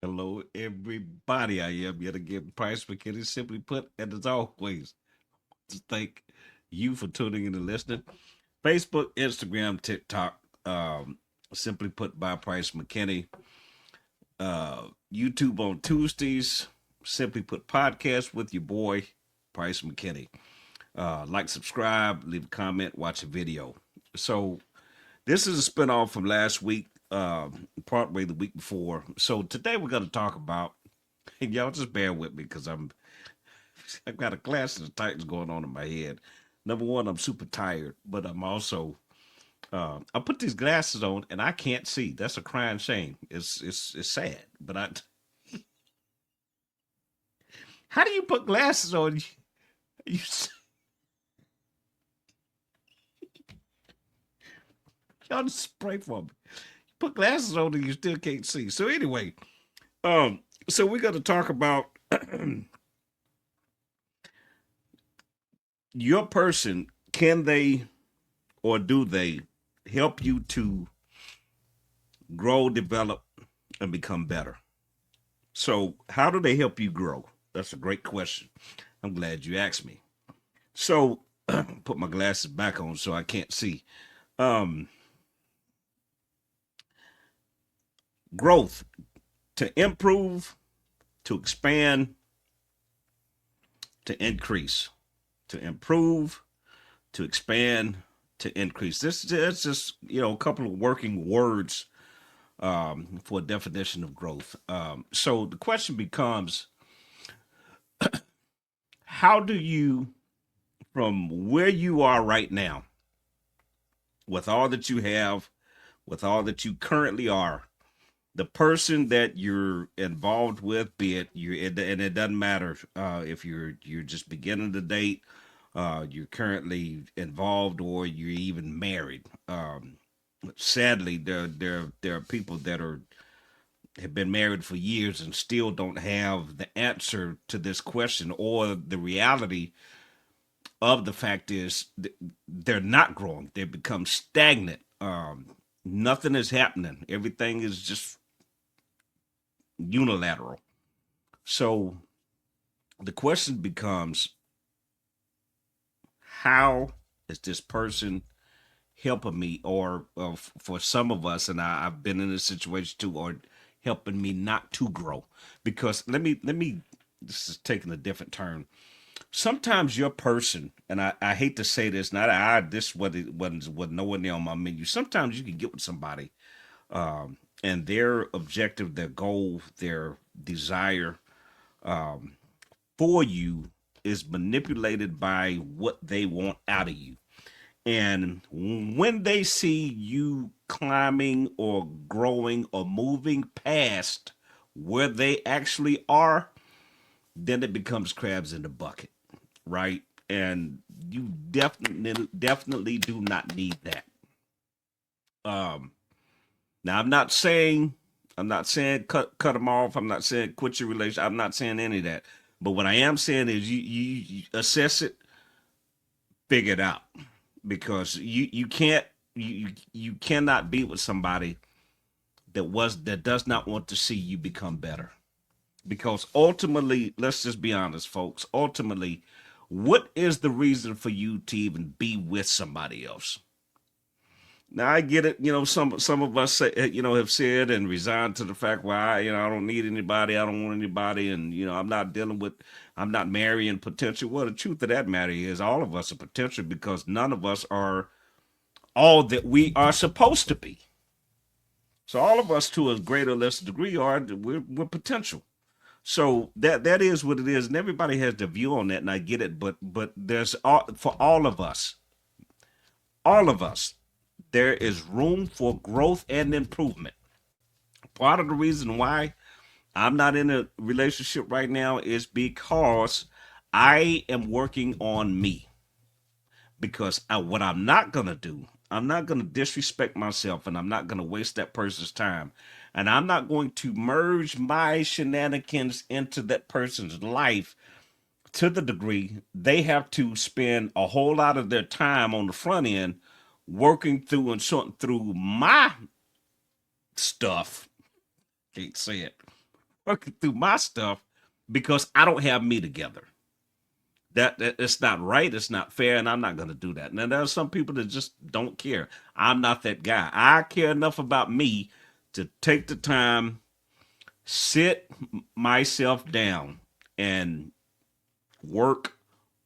Hello, everybody. I am yet again Price McKinney. Simply put, and as always, to thank you for tuning in and listening. Facebook, Instagram, TikTok. Simply put by Price McKinney. YouTube on Tuesdays. Simply put podcast with your boy Price McKinney. Like, subscribe, leave a comment, watch a video. So this is a spinoff from last week, partway the week before. So today we're going to talk about, and y'all just bear with me because I've got a class of titans going on in my head. Number one, I'm super tired, but I'm also I put these glasses on and I can't see. That's a crying shame. It's sad, but how do you put glasses on? You y'all just pray for me. You put glasses on and you still can't see. So anyway, so we're going to talk about your person. Can they or do they help you to grow, develop, and become better? So, how do they help you grow? That's a great question. I'm glad you asked me. So, put my glasses back on so I can't see. Um, Growth, to improve, to expand, to increase, to improve, to expand, to increase. This is just a couple of working words for a definition of growth. So the question becomes, how do you, from where you are right now, with all that you have, with all that you currently are, the person that you're involved with, be it you, and it doesn't matter if you're just beginning to date, you're currently involved, or you're even married. Sadly, there are people that have been married for years and still don't have the answer to this question, or the reality of the fact is they're not growing. They become stagnant. Nothing is happening. Everything is just unilateral. So the question becomes, how is this person helping me, or for some of us, and I've been in this situation too, or helping me not to grow? Because let me this is taking a different turn. Sometimes your person, and I hate to say this, not I this what it wasn't nowhere near on my menu. Sometimes you can get with somebody, and their objective, their goal, their desire for you is manipulated by what they want out of you. And when they see you climbing or growing or moving past where they actually are, then it becomes crabs in the bucket, right? And you definitely do not need that. Um, Now I'm not saying cut them off. I'm not saying quit your relationship. I'm not saying any of that. But what I am saying is you assess it, figure it out, because you can't you cannot be with somebody that does not want to see you become better. Because ultimately, let's just be honest, folks. Ultimately, what is the reason for you to even be with somebody else? Now I get it. Some of us say, have said and resigned to the fact why I don't need anybody, I don't want anybody, and I'm not marrying potential. Well, the truth of that matter is, all of us are potential because none of us are all that we are supposed to be. So all of us, to a greater or lesser degree, we're potential. So that is what it is, and everybody has their view on that, and I get it. But there's for all of us, there is room for growth and improvement. Part of the reason why I'm not in a relationship right now is because I am working on me. Because what I'm not going to do, I'm not going to disrespect myself, and I'm not going to waste that person's time. And I'm not going to merge my shenanigans into that person's life to the degree they have to spend a whole lot of their time on the front end working through and sorting through my stuff. Can't say it. working through my stuff because I don't have me together. That it's not right, it's not fair, and I'm not going to do that. Now there are some people that just don't care. I'm not that guy. I care enough about me to take the time, sit myself down, and work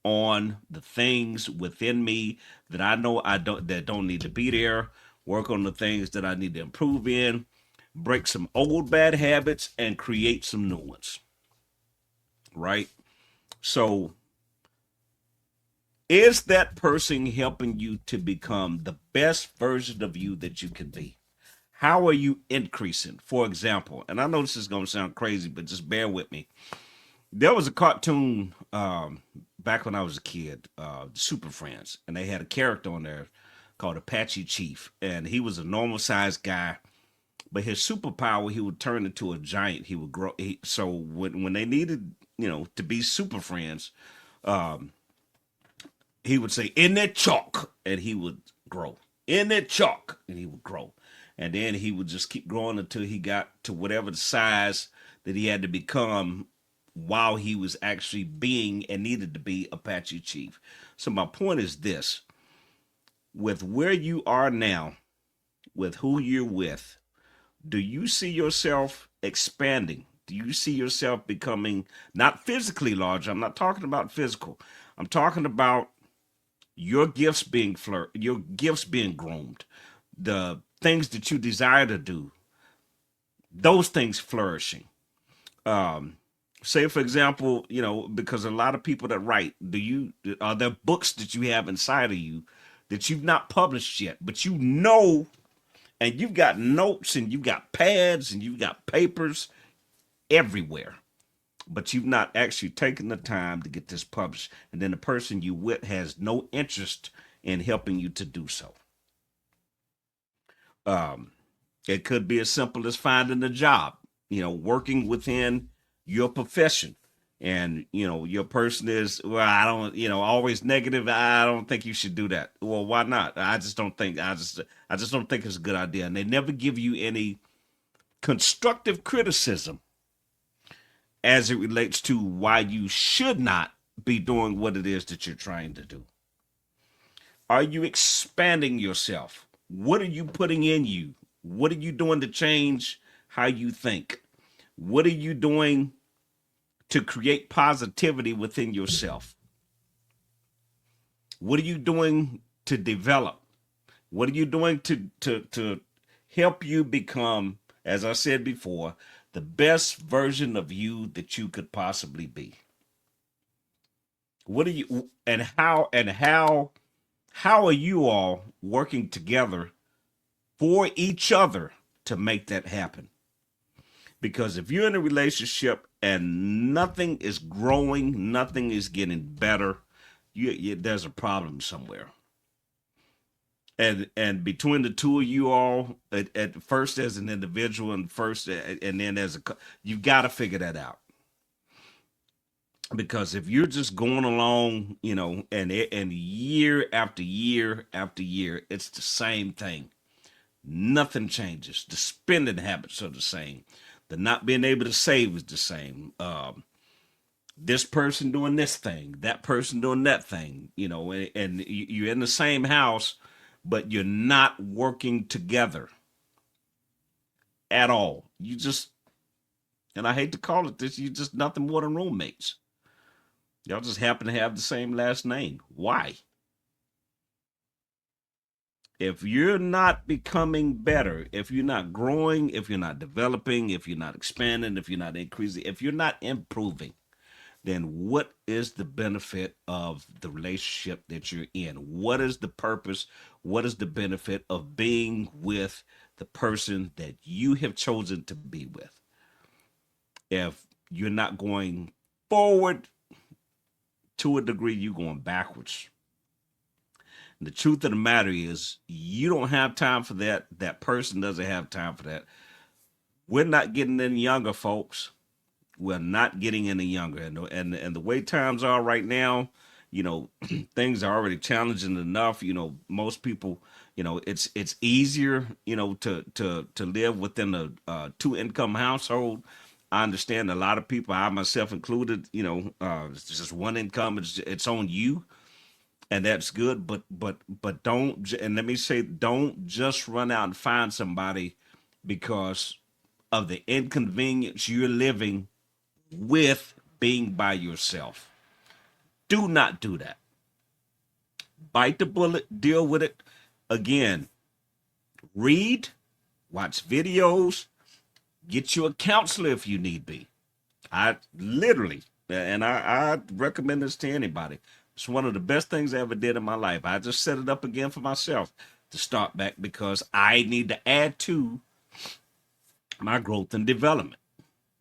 on the things within me that I know I don't that don't need to be there. Work on the things that I need to improve in. Break some old bad habits and create some new ones. Right. So is that person helping you to become the best version of you that you can be? How are you increasing? For example, and I know this is going to sound crazy, but just bear with me. There was a cartoon back when I was a kid, Super Friends, and they had a character on there called Apache Chief, and he was a normal sized guy, but his superpower, he would turn into a giant. He would grow. So when they needed, to be super friends, he would say, "In that chalk," and he would grow. In that chalk, and he would grow. And then he would just keep growing until he got to whatever the size that he had to become while he was actually being and needed to be Apache Chief. So my point is this: with where you are now, with who you're with, do you see yourself expanding? Do you see yourself becoming not physically large? I'm not talking about physical. I'm talking about your gifts being groomed, the things that you desire to do, those things flourishing. Um, Say for example, because a lot of people that write, are there books that you have inside of you that you've not published yet, but and you've got notes and you've got pads and you've got papers everywhere, but you've not actually taken the time to get this published, and then the person you with has no interest in helping you to do so. Um, it could be as simple as finding a job, working within your profession. And, your person is, well, I don't, always negative. I don't think you should do that. Well, why not? I just don't think it's a good idea. And they never give you any constructive criticism as it relates to why you should not be doing what it is that you're trying to do. Are you expanding yourself? What are you putting in you? What are you doing to change how you think? What are you doing to create positivity within yourself? What are you doing to develop? What are you doing to help you become, as I said before, the best version of you that you could possibly be? What are you and how are you all working together for each other to make that happen? Because if you're in a relationship and nothing is growing, nothing is getting better, there's a problem somewhere. And between the two of you all, at first as an individual, and first and then you've got to figure that out. Because if you're just going along, and year after year after year, it's the same thing. Nothing changes. The spending habits are the same. The not being able to save is the same. This person doing this thing, that person doing that thing, and you're in the same house, but you're not working together at all. And I hate to call it this, you just nothing more than roommates. Y'all just happen to have the same last name. Why? If you're not becoming better, if you're not growing, if you're not developing, if you're not expanding, if you're not increasing, if you're not improving, then what is the benefit of the relationship that you're in? What is the purpose? What is the benefit of being with the person that you have chosen to be with? If you're not going forward, to a degree, you're going backwards. And the truth of the matter is, you don't have time for that. That person doesn't have time for that. We're not getting any younger, folks. We're not getting any younger, and the way times are right now, things are already challenging enough. Most people, it's easier, to live within a two income household. I understand a lot of people, I myself included, it's just one income. It's on you, and that's good. But don't. And let me say, don't just run out and find somebody because of the inconvenience you're living with being by yourself. Do not do that. Bite the bullet. Deal with it. Again, read, watch videos, get you a counselor if you need be. I literally, and I recommend this to anybody. It's one of the best things I ever did in my life. I just set it up again for myself to start back because I need to add to my growth and development.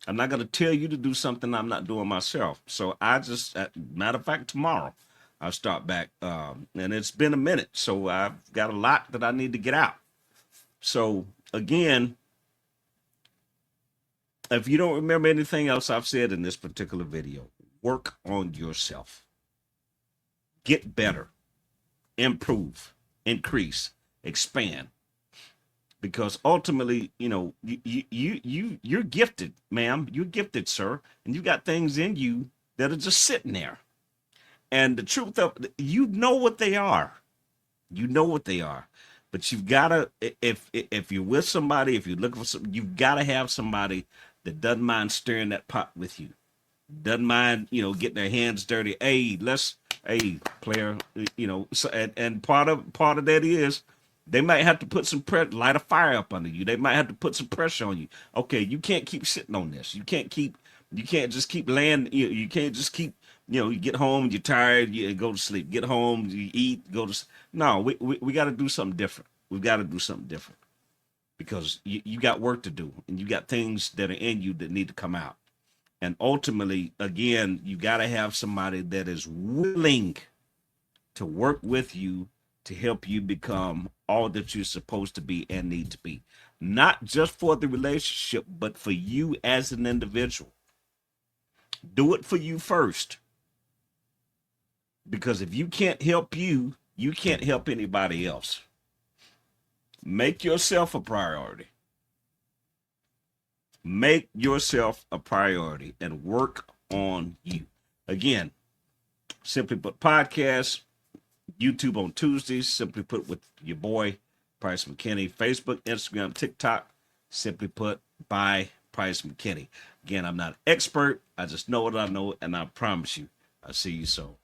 I'm not going to tell you to do something I'm not doing myself. So I just, matter of fact, tomorrow I'll start back. And it's been a minute. So I've got a lot that I need to get out. So again, if you don't remember anything else I've said in this particular video, work on yourself. Get better, improve, increase, expand. Because ultimately, you're gifted, ma'am. You're gifted, sir, and you got things in you that are just sitting there. And the truth of, you know what they are. You know what they are. But you've got to, if you're with somebody, if you're looking for something, you've got to have somebody that doesn't mind stirring that pot with you. Doesn't mind, getting their hands dirty. Hey, player, so, and part of that is they might have to put some light a fire up under you. They might have to put some pressure on you. Okay, you can't keep sitting on this. You can't just keep laying. You can't just keep, you get home, you're tired, you go to sleep. Get home, you eat, go to. No, we got to do something different. We've got to do something different because you got work to do and you got things that are in you that need to come out. And ultimately, again, you got to have somebody that is willing to work with you to help you become all that you're supposed to be and need to be. Not just for the relationship, but for you as an individual. Do it for you first. Because if you can't help you, you can't help anybody else. Make yourself a priority. Make yourself a priority and work on you. Again, Simply Put Podcast, YouTube on Tuesdays, Simply Put with your boy, Price McKinney. Facebook, Instagram, TikTok, Simply Put by Price McKinney. Again, I'm not an expert. I just know what I know, and I promise you, I'll see you soon.